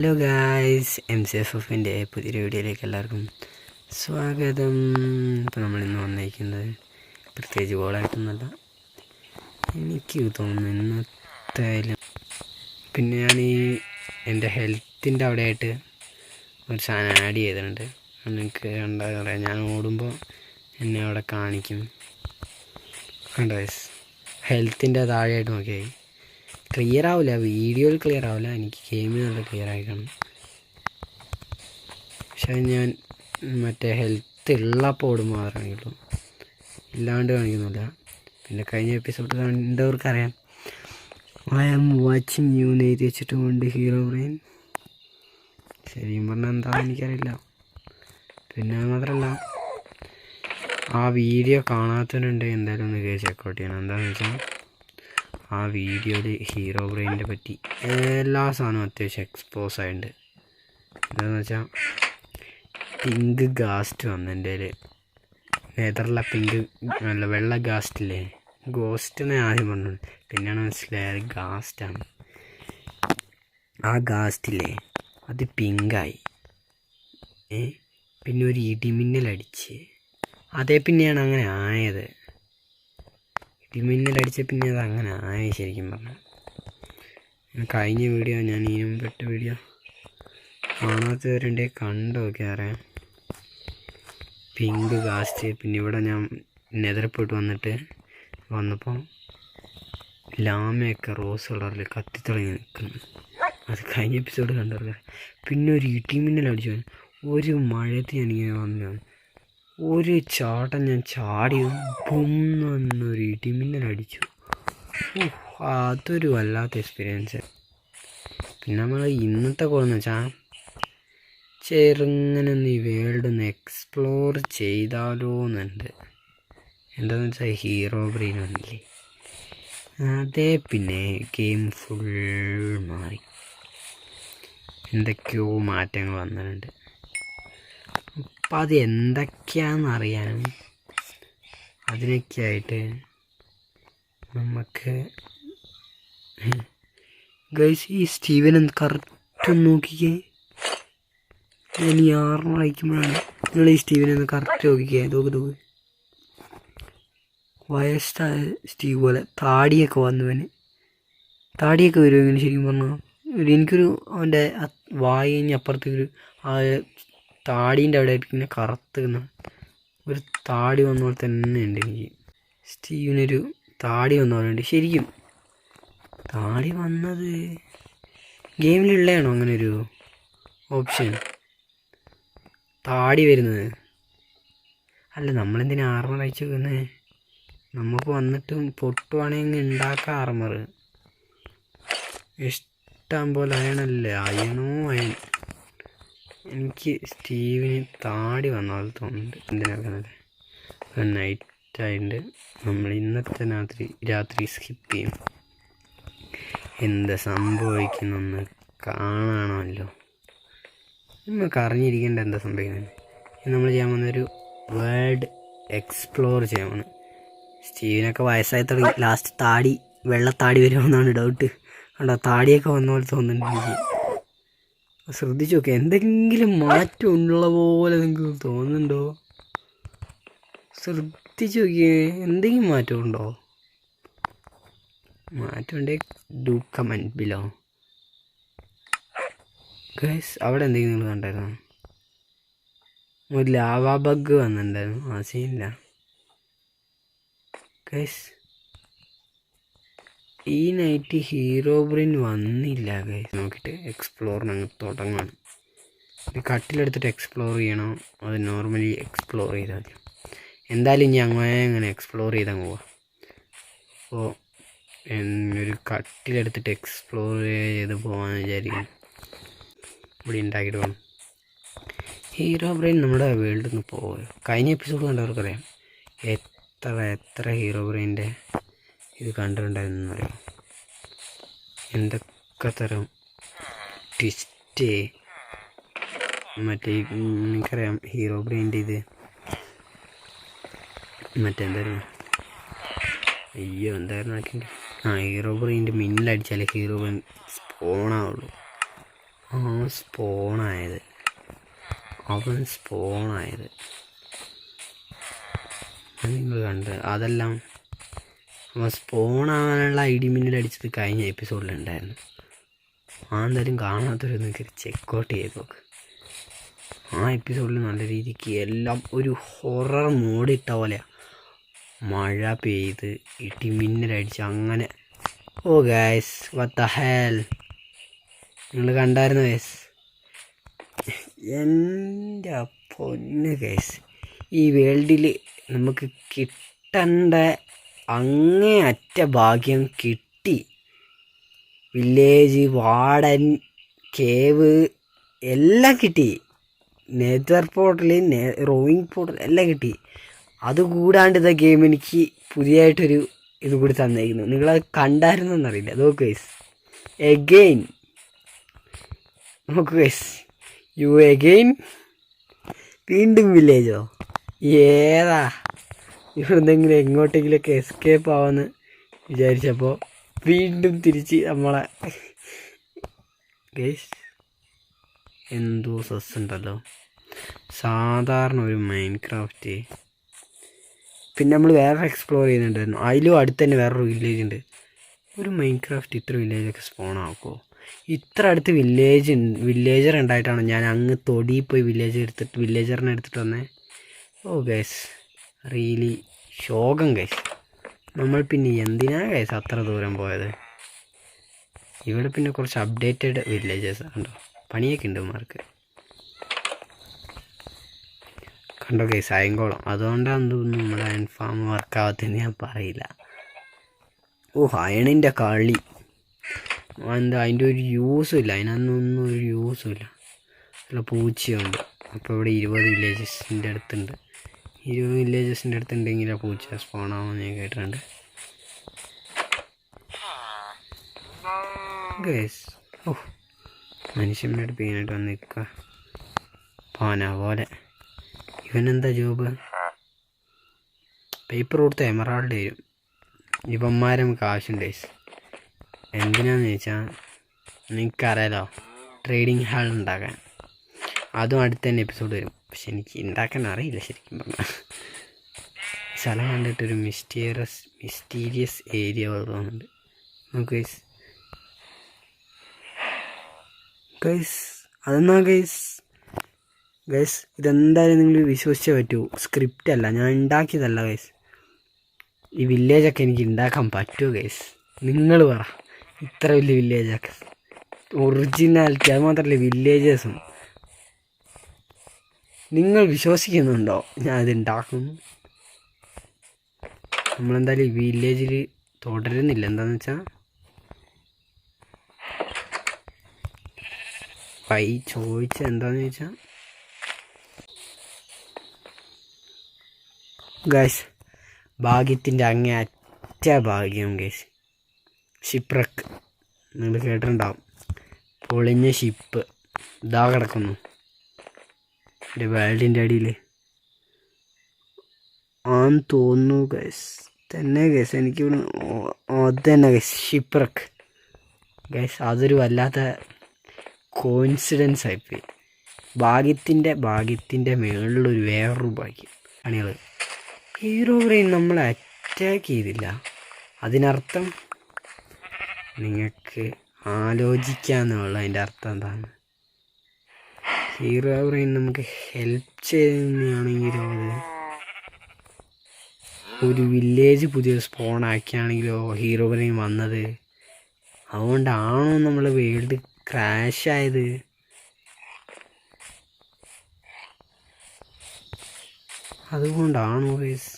Hello guys, MCFFൻ്റെ പുതിയൊരു വീഡിയോയിലേക്ക് എല്ലാവർക്കും സ്വാഗതം. ഇപ്പോൾ നമ്മളിന്ന് വന്നിരിക്കുന്നത് പ്രത്യേകിച്ച് ഗോളായിട്ടൊന്നുമല്ല, എനിക്ക് തോന്നുന്നു ഇന്നത്തെ. പിന്നെ ഞാൻ എൻ്റെ ഹെൽത്തിൻ്റെ അവിടെയായിട്ട് ഒരു സാധനം ആഡ് ചെയ്തിട്ടുണ്ട്. എനിക്ക് എന്താ പറയുക, ഞാൻ ഓടുമ്പോൾ എന്നെ അവിടെ കാണിക്കും. കണ്ടോ ഗൈസ്, ഹെൽത്തിൻ്റെ താഴെയായിട്ട് നോക്കിയാൽ ക്ലിയർ ആവില്ല, വീഡിയോയിൽ ക്ലിയർ ആവില്ല, എനിക്ക് ഗെയിമിൽ നല്ല ക്ലിയർ ആയി കാണും. പക്ഷേ ഞാൻ മറ്റേ ഹെൽത്ത് ഉള്ളപ്പോൾ ഓടുമ്പോൾ മാത്രമേ കാണിക്കുള്ളൂ, ഇല്ലാണ്ട് കാണിക്കുന്നില്ല. പിന്നെ കഴിഞ്ഞ എപ്പിസോഡ് കണ്ടവർക്കറിയാം, ഐ ആം വാച്ചിങ് യു എന്ന് എഴുതി വെച്ചിട്ടുമുണ്ട് ഹീറോ ബ്രെയിൻ. ശരിയും പറഞ്ഞാൽ എന്താണെന്ന് എനിക്കറിയില്ല. പിന്നെ മാത്രമല്ല, ആ വീഡിയോ കാണാത്തവരുണ്ട്, എന്തായാലും ഒന്ന് കയറി ചെക്കൗട്ട് ചെയ്യണം. എന്താണെന്ന് വെച്ചാൽ ആ വീഡിയോയിൽ ഹീറോ ബ്രെയിനിനെ പറ്റി എല്ലാ സാധനവും അത്യാവശ്യം എക്സ്പോസ് ആയിട്ടുണ്ട്. എന്താണെന്ന് വെച്ചാൽ പിങ്ക് ഗാസ്റ്റ് വന്നു എൻ്റെ കയ്യിൽ. നെതറിലെ പിങ്ക് അല്ല, വെള്ള ഗാസ്റ്റില്ലേ, ഗോസ്റ്റ് എന്ന് ആദ്യം പറഞ്ഞു, പിന്നെയാണ് മനസ്സിലായത് ഗാസ്റ്റാണ്. ആ ഗാസ്റ്റില്ലേ അത് പിങ്കായി, പിന്നെ ഒരു ഇടിമിന്നലടിച്ച്, അതേ പിന്നെയാണ് അങ്ങനെ ആയത്. ഇടിമിന്നലടിച്ച പിന്നെ അത് അങ്ങനെ ആയി. ശരിക്കും പറഞ്ഞാൽ കഴിഞ്ഞ വീഡിയോ, ഞാൻ ഇതിനും പെട്ട വീഡിയോ കാണാത്തവരുണ്ടെങ്കിൽ കണ്ടു നോക്കിയാൽ അറിയാം. പിങ്ക് ഗാസ്റ്റ്. പിന്നെ ഇവിടെ ഞാൻ നെതറിപ്പോയിട്ട് വന്നപ്പോൾ ലാമയൊക്കെ റോസ് കളറിൽ കത്തിത്തിളങ്ങി നിൽക്കുന്നു. അത് കഴിഞ്ഞ എപ്പിസോഡ് കണ്ടവർക്ക്. പിന്നെ ഒരു ഇടിമിന്നലടിച്ചു, ഒരു മഴയത്ത് ഞാനിങ്ങനെ വന്നു, ഒരു ചാട്ടം ഞാൻ ചാടി ബുന്നൊരു ഇടിമിന്നലടിച്ചു. അതൊരു വല്ലാത്ത എക്സ്പീരിയൻസ്. പിന്നെ നമ്മൾ ഇന്നത്തെ കോളെന്ന് വെച്ചാൽ ചെറുങ്ങനെ ഒന്ന് ഈ വേൾഡ് ഒന്ന് എക്സ്പ്ലോർ ചെയ്താലോ എന്നുണ്ട്. എന്താണെന്ന് വെച്ചാൽ ഹീറോ ബ്രെയിൻ വന്നില്ലേ, അതേ പിന്നെ ഗെയിം ഫുൾ മാറി, എന്തൊക്കെയോ മാറ്റങ്ങൾ വന്നിട്ടുണ്ട്. അപ്പം അത് എന്തൊക്കെയാണെന്നറിയാനും അതിനൊക്കെയായിട്ട് നമുക്ക് ഗൈസ്, ഈ സ്റ്റീവൻ ഒന്ന് കറക്റ്റ് നോക്കിക്കേ. ഞാൻ ഈ 6 വായിക്കുമ്പോഴാണ് നിങ്ങൾ ഈ സ്റ്റീവനെ ഒന്ന് കറക്റ്റ് നോക്കിക്കേ. തോക്ക് വയസ്സായ സ്റ്റീവ് പോലെ താടിയൊക്കെ വന്നവന്, താടിയൊക്കെ വരും ഇങ്ങനെ. ശരിക്കും പറഞ്ഞാൽ എനിക്കൊരു അവൻ്റെ വായിന് അപ്പുറത്തേക്കൊരു ആ താടീൻ്റെ അവിടെ ഇങ്ങനെ കറുത്തുന്ന ഒരു താടി വന്ന പോലെ തന്നെ ഉണ്ട് എനിക്ക്. സ്റ്റീവിനൊരു താടി വന്ന പോലെ ഉണ്ട്. ശരിക്കും താടി വന്നത് ഗെയിമിലുള്ളതാണോ അങ്ങനെ ഒരു ഓപ്ഷൻ, താടി വരുന്നത്? അല്ല, നമ്മളെന്തിനാ ആർമർ അയച്ചു വെക്കുന്നത്? നമുക്ക് വന്നിട്ടും പൊട്ടുവാണെങ്കിൽ ഉണ്ടാക്കാം ആർമർ. ഇഷ്ടം പോലെ അയണല്ലേ, അയൺ. എനിക്ക് സ്റ്റീവിന് താടി വന്നാൽ തോന്നുന്നുണ്ട്. എന്തിനാക്കുന്നത് നൈറ്റായിട്ട് നമ്മൾ ഇന്നത്തെ രാത്രി സ്കിപ്പ് ചെയ്യും. എന്ത് സംഭവിക്കുന്നൊന്ന് കാണണമല്ലോ, നമുക്ക് അറിഞ്ഞിരിക്കേണ്ട എന്താ സംഭവിക്കുന്നത്. നമ്മൾ ചെയ്യാൻ വന്നൊരു വേൾഡ് എക്സ്പ്ലോർ ചെയ്യാൻ വന്നു. സ്റ്റീവിനൊക്കെ വയസ്സായി തുടങ്ങി, ലാസ്റ്റ് വെള്ളത്താടി വരുമെന്നാണ് ഡൗട്ട്. കണ്ടോ, താടിയൊക്കെ വന്ന പോലെ തോന്നുന്നുണ്ട് എനിക്ക്. ശ്രദ്ധിച്ചു നോക്കുക, എന്തെങ്കിലും മാറ്റം ഉള്ള പോലെ നിങ്ങൾക്ക് തോന്നുന്നുണ്ടോ? ശ്രദ്ധിച്ചു നോക്കിയേ, എന്തെങ്കിലും മാറ്റമുണ്ടോ? മാറ്റമുണ്ടെങ്കിൽ ഡു കമൻറ്റ് ബിലോ. ഗൈസ്, അവിടെ എന്തെങ്കിലും നിങ്ങൾ കണ്ടായിരുന്നോ? ഒരു ലാവാ ബഗ് വന്നിട്ടുണ്ടായിരുന്നു, ആ സീനില്ല. ഗൈസ്, ഈ നൈറ്റ് ഹീറോ ബ്രെയിൻ വന്നില്ല ഗൈസ്. നോക്കിയിട്ട് എക്സ്പ്ലോറിന് അങ്ങ് തുടങ്ങണം. ഒരു കട്ടിലെടുത്തിട്ട് എക്സ്പ്ലോർ ചെയ്യണോ, അത് നോർമലി എക്സ്പ്ലോർ ചെയ്താൽ മതി. എന്തായാലും ഇനി അങ്ങനെ എക്സ്പ്ലോർ ചെയ്തങ്ങ് പോവാം. അപ്പോൾ ഒരു കട്ടിലെടുത്തിട്ട് എക്സ്പ്ലോർ ചെയ്ത് പോകാമെന്ന് വിചാരിക്കും. ഇവിടെ ഉണ്ടാക്കിയിട്ട് പോകണം. ഹീറോ ബ്രെയിൻ നമ്മുടെ വേൾഡിൽ നിന്ന് പോകുമോ? കഴിഞ്ഞ എപ്പിസോഡ് കണ്ടവർക്കറിയാം എത്ര ഹീറോ ബ്രെയിൻ്റെ ഇത് കണ്ടിട്ടുണ്ടായിരുന്നു അറിയാം. എന്തൊക്കെ തരം ട്വിസ്റ്റ്. മറ്റേ നിങ്ങൾക്കറിയാം ഹീറോ ബ്രെയിൻ്റെ ഇത് മറ്റെന്തായിരുന്നു, എന്തായിരുന്നു ആക്കി. ഹീറോ ബ്രെയിൻ്റെ മിന്നലടിച്ചാലേ ഹീറോ ബ്രെയിൻ സ്പോണാവുള്ളൂ. സ്പോണായത് നിങ്ങൾ കണ്ട് അതെല്ലാം സ്പോണാവാനുള്ള ഇടിമിന്നലടിച്ചത് കഴിഞ്ഞ എപ്പിസോഡിലുണ്ടായിരുന്നു. എന്തായാലും കാണാത്തൊരു ചെക്കൗട്ട് ചെയ്ത് നോക്ക്. ആ എപ്പിസോഡിൽ നല്ല രീതിക്ക് എല്ലാം ഒരു ഹൊറർ മോഡിട്ട പോലെയാണ്. മഴ പെയ്ത് ഇടിമിന്നലടിച്ച് അങ്ങനെ. ഓ ഗൈസ് വാട്ട് ദ ഹെൽ, നിങ്ങൾ കണ്ടായിരുന്നു ഗൈസ്? എൻ്റെ പൊന്ന് ഗൈസ്, ഈ വേൾഡിൽ നമുക്ക് കിട്ടേണ്ട അങ്ങേയറ്റ ഭാഗ്യം കിട്ടി. വില്ലേജ്, വാർഡൻ, കേവ് എല്ലാം കിട്ടി. നെതർ പോർട്ടൽ, റോയിങ് പോർട്ടൽ എല്ലാം കിട്ടി. അതുകൂടാണ്ട് ഇതാ ഗെയിം എനിക്ക് പുതിയതായിട്ടൊരു ഇത് കൂടി തന്നേക്കുന്നു. നിങ്ങളത് കണ്ടായിരുന്നോന്നറിയില്ല. നോക്ക് ഗൈസ്, എഗെയിൻ നോക്ക് ഗൈസ്, യു എഗെയിൻ, വീണ്ടും വില്ലേജോ? ഏതാ ഇവിടുന്നെങ്കിലും എങ്ങോട്ടെങ്കിലൊക്കെ എസ്കേപ്പ് ആവാമെന്ന് വിചാരിച്ചപ്പോൾ വീണ്ടും തിരിച്ച് നമ്മളെ ഗൈസ് എന്തോ സസ് ഉണ്ടല്ലോ. സാധാരണ ഒരു മൈൻക്രാഫ്റ്റ്, പിന്നെ നമ്മൾ വേറെ എക്സ്പ്ലോർ ചെയ്യുന്നുണ്ടായിരുന്നു. അതിലും അടുത്ത് തന്നെ വേറൊരു വില്ലേജ് ഉണ്ട്. ഒരു മൈൻക്രാഫ്റ്റ് ഇത്ര വില്ലേജൊക്കെ സ്പോൺ ആക്കുമോ? ഇത്ര അടുത്ത് വില്ലേജർ ഉണ്ടായിട്ടാണ് ഞാൻ അങ്ങ് തൊടിയിൽ പോയി വില്ലേജറിനെ എടുത്തിട്ട് വന്നേ. ഓ ഗൈസ്, റിയലി ശോകം ഗൈസ്. നമ്മൾ പിന്നെ എന്തിനാ ഗൈസ് അത്ര ദൂരം പോയത്? ഇവിടെ പിന്നെ കുറച്ച് അപ്ഡേറ്റഡ് വില്ലേജസ് ഉണ്ടോ, പണിയൊക്കെ ഉണ്ട് മാർക്ക്. കണ്ടോ ഗൈസ്, അയങ്കോളം. അതുകൊണ്ടാണ് തോന്നുന്നു നമ്മുടെ അയൺ ഫാം വർക്കാവത്തെന്ന് ഞാൻ പറയില്ല. ഓ അയണിൻ്റെ കളി എന്താ, അതിൻ്റെ ഒരു യൂസും ഇല്ല, അതിനൊന്നും ഒരു യൂസും ഇല്ല. നല്ല പൂച്ചയുണ്ട്. അപ്പോൾ ഇവിടെ 20 വില്ലേജസിൻ്റെ അടുത്തുണ്ട്. 20 വില്ലേജസിൻ്റെ അടുത്തുണ്ടെങ്കിൽ ആ പൂച്ച സ്പോണാവുമെന്ന് ഞാൻ കേട്ടിട്ടുണ്ട് ഗൈസ്. ഓ മനുഷ്യൻ്റെ അടുത്ത് മെയിനായിട്ട് വന്ന് നിൽക്കുക പാന പോലെ. ഇവനെന്താ ജോബ്? പേപ്പർ കൊടുത്ത് എമറാൾഡ് വരും. ഇവന്മാരെ നമുക്ക് ആവശ്യമുണ്ട് ഗൈസ്. എന്തിനാന്ന് ചോദിച്ചാൽ നിങ്ങൾക്കറിയാലോ, ട്രേഡിങ് ഹാൾ ഉണ്ടാക്കാൻ. അതും അടുത്ത് തന്നെ എപ്പിസോഡ് വരും. പക്ഷെ എനിക്ക് ഉണ്ടാക്കാൻ അറിയില്ല ശരിക്കും പറഞ്ഞാൽ. സ്ഥലം കണ്ടിട്ടൊരു മിസ്റ്റീരിയസ് ഏരിയ പോലെ തോന്നുന്നുണ്ട്. നമുക്ക് ഗൈസ് അതെന്നാ ഗൈസ് ഇതെന്തായാലും നിങ്ങൾ വിശ്വസിച്ചേ പറ്റൂ. സ്ക്രിപ്റ്റ് അല്ല, ഞാൻ ഉണ്ടാക്കിയതല്ല ഗൈസ്. ഈ വില്ലേജൊക്കെ എനിക്ക് ഉണ്ടാക്കാൻ പറ്റുമോ ഗൈസ്? നിങ്ങൾ പറ. ഇത്ര വലിയ വില്ലേജൊക്കെ ഒറിജിനാലിറ്റി, അത് മാത്രമല്ല വില്ലേജസും. നിങ്ങൾ വിശ്വസിക്കുന്നുണ്ടോ ഞാൻ അതുണ്ടാക്കുന്നു? നമ്മളെന്തായാലും ഈ വില്ലേജിൽ തുടരുന്നില്ല. എന്താണെന്ന് വെച്ചാൽ ചോദിച്ചത് എന്താണെന്ന് ചോദിച്ചാൽ ഗൈസ്, ഭാഗ്യത്തിൻ്റെ അങ്ങേ അറ്റ ഭാഗ്യം ഗൈസ്. ഷിപ്രക്ക് നിങ്ങൾ കേട്ടിട്ടുണ്ടാവും. പൊളിഞ്ഞ ഷിപ്പ് ഇതാ കിടക്കുന്നു എൻ്റെ വേൾഡിൻ്റെ അടിയിൽ ആന്ന് തോന്നുന്നു ഗൈസ്. തന്നെ ഗൈസ് എനിക്ക് അത് തന്നെ ഗൈസ്, ഷിപ്രക്ക് ഗൈസ്. അതൊരു വല്ലാത്ത കോയിൻസിഡൻസ് ആയിപ്പോയി. ഭാഗ്യത്തിൻ്റെ മുകളിലൊരു വേറൊരു ഭാഗ്യം അണികൾ. ഹീറോ ബ്രെയിൻ നമ്മളെ അറ്റാക്ക് ചെയ്തില്ല. അതിനർത്ഥം നിങ്ങൾക്ക് ആലോചിക്കാമെന്നുള്ള അതിൻ്റെ അർത്ഥം എന്താണ്? ഹീറോ ബ്രെയിൻ നമുക്ക് ഹെൽപ്പ് ചെയ്യുന്നതാണെങ്കിലോ, ഒരു വില്ലേജ് പുതിയ സ്പോൺ ആക്കിയാണെങ്കിലോ ഹീറോ ബ്രെയിൻ വന്നത്. അതുകൊണ്ടാണോ നമ്മൾ വേൾഡ് ക്രാഷ് ആയത്? അതുകൊണ്ടാണോ ഗൈസ്?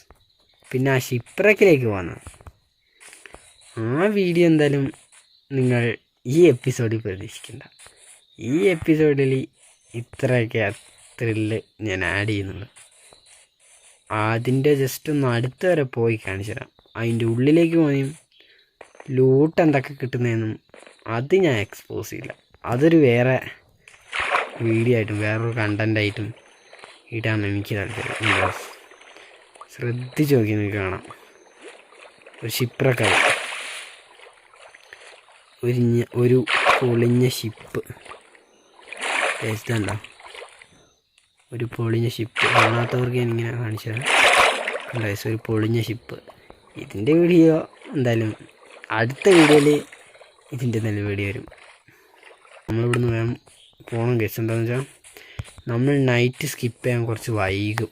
പിന്നെ ആ ഷിപ്രക്കിലേക്ക് വന്നത്. ആ വീഡിയോ എന്തായാലും നിങ്ങൾ ഈ എപ്പിസോഡിൽ പ്രതീക്ഷിക്കണ്ട. ഈ എപ്പിസോഡിൽ ഇത്രയൊക്കെ ത്രില്ല് ഞാൻ ആഡ് ചെയ്യുന്നുള്ളൂ. അതിൻ്റെ ജസ്റ്റ് ഒന്ന് അടുത്ത് വരെ പോയി കാണിച്ചു തരാം. അതിൻ്റെ ഉള്ളിലേക്ക് പോയും ലൂട്ട് എന്തൊക്കെ കിട്ടുന്നതെന്നും അത് ഞാൻ എക്സ്പോസ് ചെയ്യില്ല. അതൊരു വേറെ വീഡിയോ ആയിട്ടും വേറൊരു കണ്ടൻ്റായിട്ടും ഇടാൻ എനിക്ക് താല്പര്യം. ശ്രദ്ധിച്ച് നോക്കി നിങ്ങൾക്ക് കാണാം. ഒരു ഷിപ്രക്കായി ഒരു പൊളിഞ്ഞ ഷിപ്പ്. ഇതല്ല ഒരു പൊളിഞ്ഞ ഷിപ്പ്. കാണാത്തവർക്ക് ഞാനിങ്ങനെ കാണിച്ചത് ഗൈസ്, ഒരു പൊളിഞ്ഞ ഷിപ്പ്. ഇതിൻ്റെ വീഡിയോ എന്തായാലും അടുത്ത വീഡിയോയിൽ ഇതിൻ്റെ നല്ല വീഡിയോ വരും. നമ്മളിവിടുന്ന് വേഗം പോകണം ഗൈസ്. എന്താണെന്ന് വെച്ചാൽ നമ്മൾ നൈറ്റ് സ്കിപ്പ് ചെയ്യാൻ കുറച്ച് വൈകും.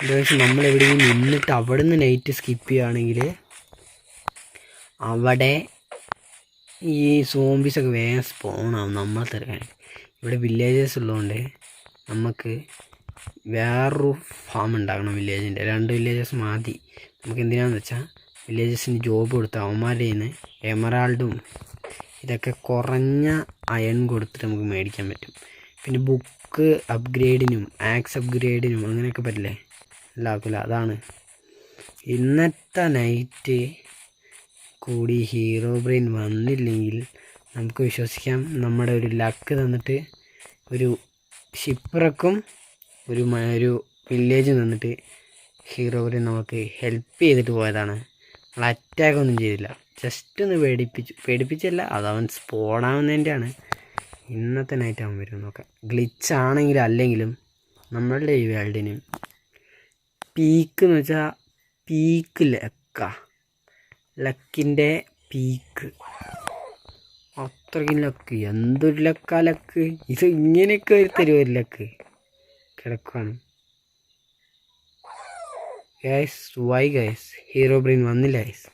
എന്താണെന്ന് വെച്ചാൽ നമ്മളെവിടെയെങ്കിലും നിന്നിട്ട് അവിടെ നിന്ന് നൈറ്റ് സ്കിപ്പ് ചെയ്യുകയാണെങ്കിൽ അവിടെ ഈ സോംബീസൊക്കെ വേഗം സ്പോണാവും നമ്മളെ തിരക്കാൻ. ഇവിടെ വില്ലേജസ് ഉള്ളതുകൊണ്ട് നമുക്ക് വേറൊരു ഫാം ഉണ്ടാക്കണം വില്ലേജിൻ്റെ. 2 വില്ലേജസ് മതി നമുക്ക്. എന്തിനാണെന്ന് വെച്ചാൽ വില്ലേജസിന് ജോബ് കൊടുത്ത് അവന്മാരുടെ നിന്ന് എമറാൾഡും ഇതൊക്കെ കുറഞ്ഞ അയൺ കൊടുത്തിട്ട് നമുക്ക് മേടിക്കാൻ പറ്റും. പിന്നെ ബുക്ക് അപ്ഗ്രേഡിനും ആക്സ് അപ്ഗ്രേഡിനും അങ്ങനെയൊക്കെ പറ്റില്ലേ, എല്ലാവർക്കില്ല. അതാണ് ഇന്നത്തെ നൈറ്റ് കൂടി ഹീറോ ബ്രെയിൻ വന്നില്ലെങ്കിൽ നമുക്ക് വിശ്വസിക്കാം നമ്മുടെ ഒരു ലക്ക് തന്നിട്ട് ഒരു ഷിപ്പറക്കും ഒരു വില്ലേജ് നിന്നിട്ട് ഹീറോ ബ്രെയിൻ നമുക്ക് ഹെൽപ്പ് ചെയ്തിട്ട് പോയതാണ്. നമ്മൾ അറ്റാക്കൊന്നും ചെയ്തില്ല, ജസ്റ്റ് ഒന്ന് പേടിപ്പിച്ചല്ല, അതവൻ സ്പോണാവുന്നതിൻ്റെയാണ്. ഇന്നത്തെ നൈറ്റ് അവൻ വരും നോക്കാം. ഗ്ലിച്ചാണെങ്കിലും അല്ലെങ്കിലും നമ്മളുടെ ഈ വേൾഡിന് പീക്ക് എന്ന് വെച്ചാൽ പീക്ക് ലക്കിൻ്റെ പീക്ക്. അത്രയ്ക്കും ലക്ക്, എന്തൊരു ലക്ക്. ഇത് ഇങ്ങനെയൊക്കെ ഒരു തരും ഒരു ലക്ക് കിടക്കുകയാണ് guys. Why guys hero brain വന്നില്ല ഗൈസ്.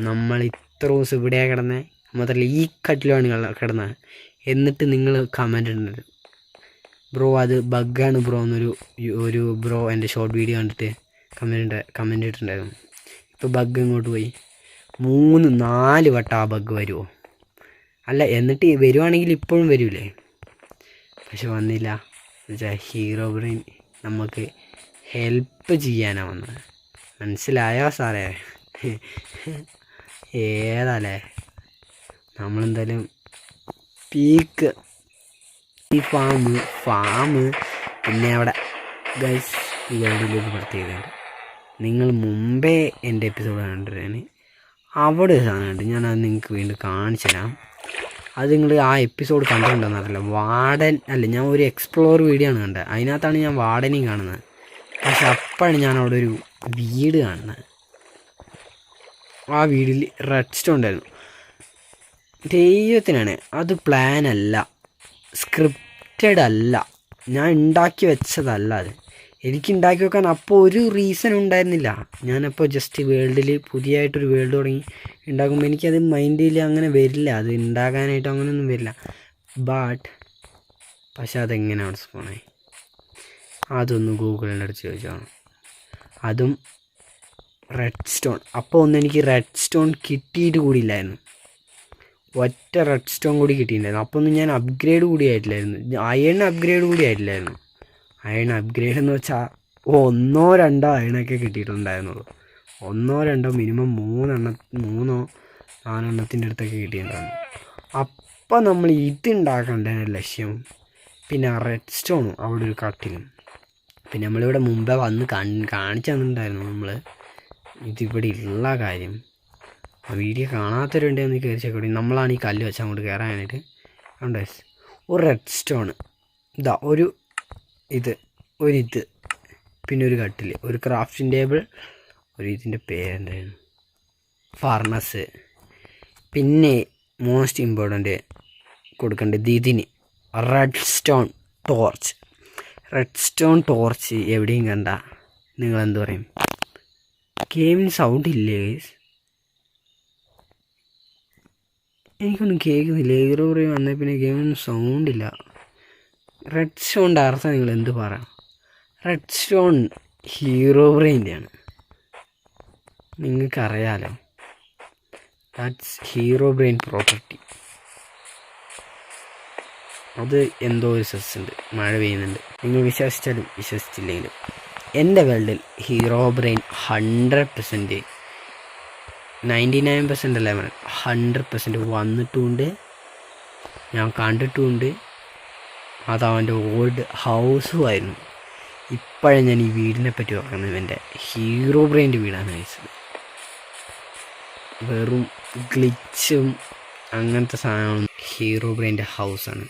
നമ്മൾ ഇത്ര ദിവസം ഇവിടെയാണ് കിടന്നത്, മാത്രമല്ല ഈ കട്ടിലാണ് കിടന്നത്. എന്നിട്ട് നിങ്ങൾ കമൻ്റ് ഇടുന്നത് ബ്രോ അത് ബഗ്ഗാണ് ബ്രോ എന്നൊരു ബ്രോ എൻ്റെ ഷോർട്ട് വീഡിയോ കണ്ടിട്ട് കമൻ്റ് ഇട്ടിട്ടുണ്ടായിരുന്നു. ഇപ്പോൾ ബഗ് ഇങ്ങോട്ട് പോയി 3-4 വട്ടം ആ ബഗ് വരുമോ? അല്ല, എന്നിട്ട് വരുവാണെങ്കിൽ ഇപ്പോഴും വരില്ലേ, പക്ഷെ വന്നില്ല. എന്നുവെച്ചാൽ ഹീറോ ബ്രെയിൻ നമുക്ക് ഹെൽപ്പ് ചെയ്യാനാണ് വന്നത്. മനസ്സിലായോ സാറേ? ഏതാല്ലേ നമ്മളെന്തായാലും പീക്ക് ഈ ഫാം പിന്നെ അവിടെ ഗൈസ് ഈ വേൾഡിലൊരു പ്രത്യേകതയുണ്ട്. നിങ്ങൾ മുമ്പേ എൻ്റെ എപ്പിസോഡ് കണ്ടിട്ടാണ് അവിടെ ഒരു സാധനമുണ്ട്, ഞാനത് നിങ്ങൾക്ക് വീണ്ടും കാണിച്ചു തരാം. അത് നിങ്ങൾ ആ എപ്പിസോഡ് കണ്ടിട്ടുണ്ടെന്നറിയില്ല. വാർഡൻ അല്ല, ഞാൻ ഒരു എക്സ്പ്ലോർ വീഡിയോ ആണ് കണ്ടത്. അതിനകത്താണ് ഞാൻ വാർഡനെയും കാണുന്നത്. പക്ഷെ അപ്പോഴാണ് ഞാൻ അവിടെ ഒരു വീട് കാണുന്നത്. ആ വീടിൽ റെഡ് സ്റ്റോൺ ഉണ്ടായിരുന്നു. ദൈവത്തിനാണ്, അത് പ്ലാൻ അല്ല, സ്ക്രിപ്റ്റഡ് അല്ല, ഞാൻ ഉണ്ടാക്കി വെച്ചതല്ല. അത് എനിക്ക് ഉണ്ടാക്കി വെക്കാൻ അപ്പോൾ ഒരു റീസൺ ഉണ്ടായിരുന്നില്ല. ഞാനപ്പോൾ ജസ്റ്റ് വേൾഡിൽ പുതിയതായിട്ടൊരു വേൾഡ് തുടങ്ങി ഉണ്ടാക്കുമ്പോൾ എനിക്കത് മൈൻഡിൽ അങ്ങനെ വരില്ല, അത് ഉണ്ടാക്കാനായിട്ട് അങ്ങനെയൊന്നും വരില്ല. പക്ഷെ അതെങ്ങനെ അവിടെ സ്പോണായി അതൊന്ന് ഗൂഗിളിൻ്റെ അടുത്ത് ചോദിച്ചാണ്. അതും റെഡ് സ്റ്റോൺ. അപ്പോൾ ഒന്നും എനിക്ക് റെഡ് സ്റ്റോൺ കിട്ടിയിട്ട് കൂടിയില്ലായിരുന്നു, ഒറ്റ റെഡ് സ്റ്റോൺ കൂടി കിട്ടിയിട്ടുണ്ടായിരുന്നു. അപ്പോൾ ഒന്നും ഞാൻ അപ്ഗ്രേഡ് കൂടി ആയിട്ടില്ലായിരുന്നു, അയൺ അപ്ഗ്രേഡ് കൂടി ആയിട്ടില്ലായിരുന്നു. അയൺ അപ്ഗ്രേഡ് എന്ന് വെച്ചാൽ 1-2 അയണൊക്കെ കിട്ടിയിട്ടുണ്ടായിരുന്നുള്ളൂ. 1-2 മിനിമം 3-4 അടുത്തൊക്കെ കിട്ടിയിട്ടുണ്ടായിരുന്നു. അപ്പം നമ്മൾ ഇതുണ്ടാക്കേണ്ട ലക്ഷ്യം. പിന്നെ റെഡ് സ്റ്റോണും അവിടെ ഒരു കട്ടിലും. പിന്നെ നമ്മളിവിടെ മുമ്പേ വന്ന് കാണിച്ചു തന്നിട്ടുണ്ടായിരുന്നു നമ്മൾ ഇതിവിടെ ഉള്ള കാര്യം. ആ വീഡിയോ കാണാത്തവരുണ്ടെന്ന് കയറി ചെക്കോടി. നമ്മളാണ് ഈ കല്ല് വെച്ച് അങ്ങോട്ട് കയറാനായിട്ട്. ഉണ്ട് ഒരു റെഡ് സ്റ്റോൺ, ഇതാ ഒരു പിന്നെ ഒരു കട്ടിൽ, ഒരു ക്രാഫ്റ്റിംഗ് ടേബിൾ, ഇതിൻ്റെ പേരെന്തായിരുന്നു, ഫർണസ്. പിന്നെ മോസ്റ്റ് ഇമ്പോർട്ടൻ്റ് കൊടുക്കേണ്ടത് ഇതിന് red stone torch. Red stone torch എവിടെയും കണ്ട നിങ്ങളെന്ത് പറയും? ഗെയിമിന് സൗണ്ട് ഇല്ലേ? എനിക്കൊന്നും കേൾക്കുന്നില്ല. ഹീറോ ബ്രെയിൻ വന്നേ പിന്നെ ഗെയിമിന് സൗണ്ടില്ല. റെഡ് സ്റ്റോണിൻ്റെ അർത്ഥം നിങ്ങൾ എന്ത് പറയാം? റെഡ് സ്റ്റോൺ ഹീറോ ബ്രെയിൻ്റെയാണ്, നിങ്ങൾക്കറിയാലോ. That's hero brain property. അത് എന്തോ ഒരു സെസ്സുണ്ട്, മഴ പെയ്യുന്നുണ്ട്. നിങ്ങൾ വിശ്വസിച്ചാലും വിശ്വസിച്ചില്ലെങ്കിലും എൻ്റെ വേൾഡിൽ ഹീറോ ബ്രെയിൻ 100%, 99% അല്ല, 100% വന്നിട്ടുമുണ്ട്, ഞാൻ കണ്ടിട്ടുമുണ്ട്. അതവൻ്റെ ഓൾഡ് ഹൗസുമായിരുന്നു. ഇപ്പോഴാണ് ഞാൻ ഈ വീടിനെ പറ്റി ഓർക്കുന്നത്. എൻ്റെ ഹീറോ ബ്രെയിൻ്റെ വീടാണ് കഴിച്ചത്. വെറും ഗ്ലിച്ചും അങ്ങനത്തെ സാധനങ്ങളും ഹീറോ ബ്രെയിൻ്റെ ഹൗസാണ്.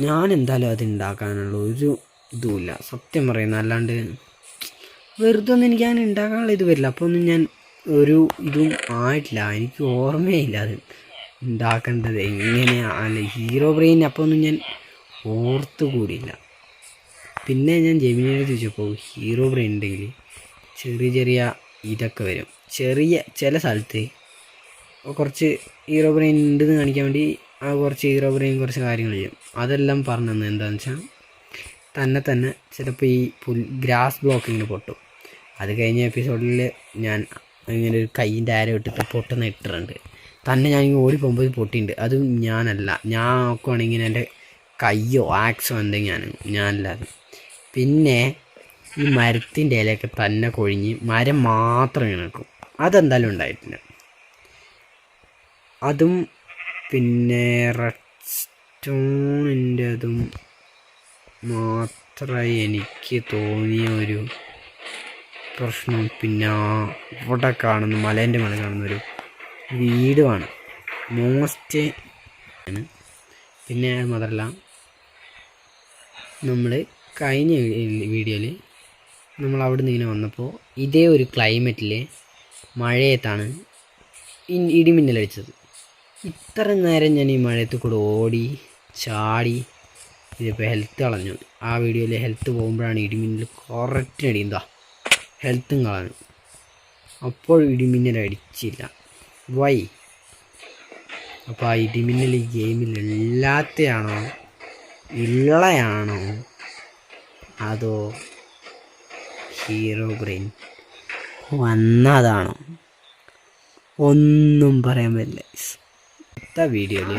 ഞാൻ എന്തായാലും അത് ഉണ്ടാക്കാനുള്ള ഒരു ഇതുമില്ല, സത്യം പറയുന്നത്. അല്ലാണ്ട് വെറുതെ ഒന്നും എനിക്ക് അങ്ങനെ ഉണ്ടാക്കാനുള്ള ഇത് വരില്ല. അപ്പോൾ ഒന്നും ഞാൻ ഒരു ഇതും ആയിട്ടില്ല, എനിക്ക് ഓർമ്മയില്ല അത് ഉണ്ടാക്കേണ്ടത് എങ്ങനെയാണ്. ഹീറോ ബ്രെയിൻ അപ്പോൾ ഒന്നും ഞാൻ ഓർത്തു കൂടിയില്ല. പിന്നെ ഞാൻ ജെമിനിയോട് ചോദിച്ചപ്പോൾ ഹീറോ ബ്രെയിൻ ഉണ്ടെങ്കിൽ ചെറിയ ചെറിയ ഇതൊക്കെ വരും. ചെറിയ ചില സ്ഥലത്ത് കുറച്ച് ഹീറോ ബ്രെയിൻ ഉണ്ടെന്ന് കാണിക്കാൻ വേണ്ടി ആ കുറച്ച് ഹീറോ ബ്രെയിൻ കുറച്ച് കാര്യങ്ങൾ ചെയ്യും. അതെല്ലാം പറഞ്ഞു തന്നെ എന്താണെന്ന് വെച്ചാൽ തന്നെ ചിലപ്പോൾ ഈ ഗ്രാസ് ബ്ലോക്കിങ്ങിന് പൊട്ടും. അത് കഴിഞ്ഞ എപ്പിസോഡിൽ ഞാൻ ഇങ്ങനെ ഒരു കൈയിൻ്റെ ആരോ ഇട്ടിട്ട് പൊട്ടുന്ന ഇട്ടിട്ടുണ്ട്. തന്നെ ഞാനിങ്ങനെ ഓടിപ്പോകുമ്പോൾ പൊട്ടിയിട്ടുണ്ട്. അതും ഞാനല്ല, ഞാൻ നോക്കുവാണെങ്കിൽ എൻ്റെ കയ്യോ ആക്സോ എന്തെങ്കിലും ഞാനല്ലാതെ. പിന്നെ ഈ മരത്തിൻ്റെ ഇലയൊക്കെ തന്നെ കൊഴിഞ്ഞ് മരം മാത്രം നിൽക്കും. അതെന്തായാലും ഉണ്ടായിട്ടില്ല. അതും പിന്നെ റെഡ് സ്റ്റോണിൻ്റെ അതും മാത്രമേ എനിക്ക് തോന്നിയ ഒരു പ്രശ്നം. പിന്നെ ഇവിടെ കാണുന്ന മലേൻ്റെ മേലെ കാണുന്നൊരു വീടുമാണ് മോസ്റ്റ്. പിന്നെ അത് മാത്രമല്ല, നമ്മൾ കഴിഞ്ഞ വീഡിയോയിൽ നമ്മൾ അവിടെ നിന്ന് ഇങ്ങനെ വന്നപ്പോൾ ഇതേ ഒരു ക്ലൈമറ്റിൽ മഴയത്താണ് ഇടിമിന്നലടിച്ചത്. ഇത്ര നേരം ഞാൻ ഈ മഴയത്ത് കൂടെ ഓടി ചാടി ഇതിപ്പോൾ ഹെൽത്ത് കളഞ്ഞു. ആ വീഡിയോയിൽ ഹെൽത്ത് പോകുമ്പോഴാണ് ഇടിമിന്നൽ കറക്റ്റിനടി എന്താ ഹെൽത്തും കളഞ്ഞു. അപ്പോൾ ഇടിമിന്നൽ അടിച്ചില്ല. വൈ? അപ്പോൾ ആ ഇടിമിന്നൽ ഈ ഗെയിമിൽ ഇല്ലാത്തയാണോ ഉള്ളയാണോ അതോ ഹീറോ ബ്രെയിൻ വന്നതാണോ? ഒന്നും പറയാൻ പറ്റില്ല. അടുത്ത വീഡിയോയിൽ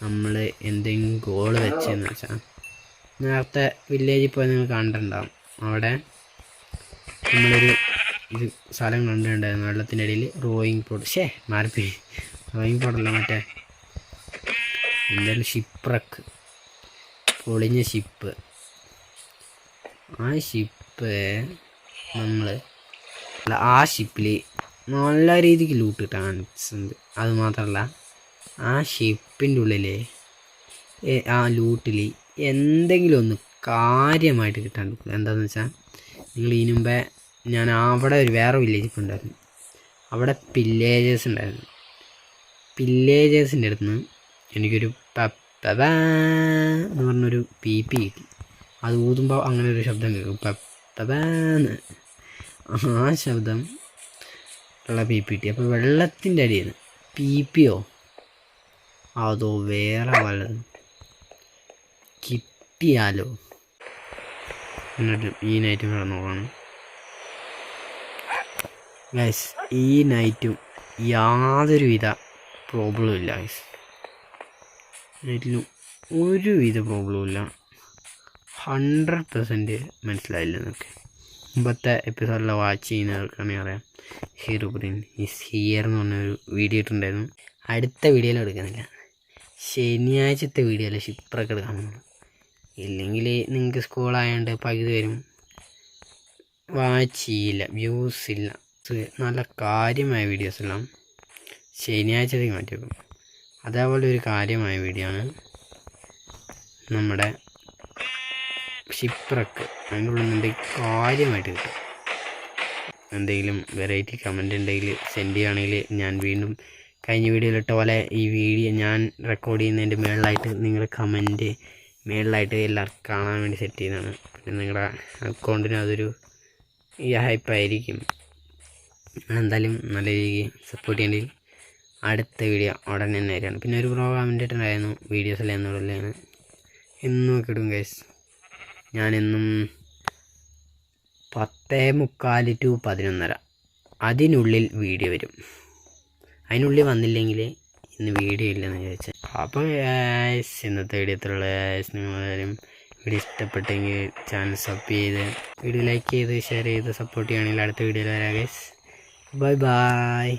നമ്മൾ എന്തെങ്കിലും ഗോൾ വെച്ചെന്ന് വെച്ചാൽ, നേരത്തെ വില്ലേജിൽ പോയി നിങ്ങൾ കണ്ടിട്ടുണ്ടാവും. അവിടെ നമ്മളൊരു ഇത് സ്ഥലം കണ്ടിട്ടുണ്ടായിരുന്നു, വെള്ളത്തിൻ്റെ ഇടയിൽ റോയിങ് ബോർഡ്. മാറിപ്പോയി, റോയിങ് ബോർഡല്ല, മറ്റേ എന്തായാലും ഷിപ്പ്രക്ക്, പൊളിഞ്ഞ ഷിപ്പ്. ആ ഷിപ്പ് നമ്മൾ ആ ഷിപ്പിൽ നല്ല രീതിക്ക് ലൂട്ട് കിട്ടാൻ കാണിച്ചിട്ടുണ്ട്. അതുമാത്രമല്ല, ആ ഷിപ്പിൻ്റെ ഉള്ളിൽ ആ ലൂട്ടിൽ എന്തെങ്കിലും ഒന്ന് കാര്യമായിട്ട് കിട്ടാൻ പറ്റില്ല. എന്താണെന്ന് വെച്ചാൽ, നിങ്ങൾ ഇതിനു മുമ്പേ ഞാൻ അവിടെ ഒരു വേറെ വില്ലേജ് ഇപ്പോൾ ഉണ്ടായിരുന്നു. അവിടെ പില്ലേജേഴ്സ് ഉണ്ടായിരുന്നു. പില്ലേജേഴ്സിൻ്റെ അടുത്ത് നിന്ന് എനിക്കൊരു എന്ന് പറഞ്ഞൊരു പി കിട്ടി. അത് ഊതുമ്പോൾ അങ്ങനെ ഒരു ശബ്ദം കേൾക്കും, പപ്പന്ന്. ആ ശബ്ദം ഉള്ള പി കിട്ടി. അപ്പോൾ വെള്ളത്തിൻ്റെ അടിയിൽ പിയോ അതോ വേറെ വല്ലതും കിട്ടിയാലോ എന്നിട്ട് ഈ നൈറ്റും കൂടെ നോക്കണം ഗൈസ്. ഈ നൈറ്റും യാതൊരുവിധ പ്രോബ്ലവും ഇല്ല ഗൈസ്. നൈറ്റിലും ഒരുവിധ പ്രോബ്ലവും ഇല്ല. 100% മനസ്സിലായില്ല എന്നൊക്കെ. മുമ്പത്തെ എപ്പിസോഡിൽ വാച്ച് ചെയ്യുന്നവർക്കാണെങ്കിൽ അറിയാം, ഹീറോ ബ്രെയിൻ ഈസ് ഹിയർ എന്ന് പറഞ്ഞൊരു വീഡിയോ ഇട്ടുണ്ടായിരുന്നു. അടുത്ത വീഡിയോയിൽ എടുക്കുന്നില്ല, ശനിയാഴ്ചത്തെ വീഡിയോയിൽ ഷിപ്പ്രൊക്കെ എടുക്കാമെന്നാണ്. ഇല്ലെങ്കിൽ നിങ്ങൾക്ക് സ്കൂളായതുകൊണ്ട് പകുതി വരും വാച്ച് ചെയ്യില്ല, വ്യൂസ് ഇല്ല. നല്ല കാര്യമായ വീഡിയോസെല്ലാം ശനിയാഴ്ചത്തേക്ക് മാറ്റി വെക്കും. അതേപോലെ ഒരു കാര്യമായ വീഡിയോ ആണ് നമ്മുടെ ഷിപ്പ്രക്ക്. അതിൻ്റെ ഉള്ളിൽ നിന്ന് കാര്യമായിട്ട് കിട്ടും. എന്തെങ്കിലും വെറൈറ്റി കമൻ്റ് ഉണ്ടെങ്കിൽ സെൻഡ് ചെയ്യുകയാണെങ്കിൽ ഞാൻ വീണ്ടും കഴിഞ്ഞ വീഡിയോയിലിട്ട പോലെ ഈ വീഡിയോ ഞാൻ റെക്കോർഡ് ചെയ്യുന്നതിൻ്റെ മേളിലായിട്ട് നിങ്ങൾ കമൻറ്റ് മേളിലായിട്ട് എല്ലാവർക്കും കാണാൻ വേണ്ടി സെറ്റ് ചെയ്യുന്നതാണ്. പിന്നെ നിങ്ങളുടെ അക്കൗണ്ടിന് അതൊരു ഹൈപ്പായിരിക്കും. എന്തായാലും നല്ല രീതിക്ക് സപ്പോർട്ട് ചെയ്യേണ്ടതിൽ അടുത്ത വീഡിയോ ഉടനെ തന്നെ ആയിരിക്കണം. പിന്നെ ഒരു പ്രോഗ്രാമിൻ്റെ ഇട്ടുണ്ടായിരുന്നു വീഡിയോസെല്ലാം എന്നുള്ളതാണ് എന്നും ഒക്കെ ഇടും ഗൈസ്. ഞാനെന്നും 10:45 to 11:30 അതിനുള്ളിൽ വീഡിയോ വരും. അതിനുള്ളിൽ വന്നില്ലെങ്കിൽ ഇന്ന് വീഡിയോ ഇല്ലെന്ന് ചോദിച്ചാൽ. അപ്പോൾ ഇന്നത്തെ വീഡിയോ എത്രയുള്ള നിങ്ങളെല്ലാവരും വീഡിയോ ഇഷ്ടപ്പെട്ടെങ്കിൽ ചാനൽ സബ് ചെയ്ത് വീഡിയോ ലൈക്ക് ചെയ്ത് ഷെയർ ചെയ്ത് സപ്പോർട്ട് ചെയ്യുകയാണെങ്കിൽ അടുത്ത വീഡിയോയിൽ വരാം ഗൈസ്. Bye bye.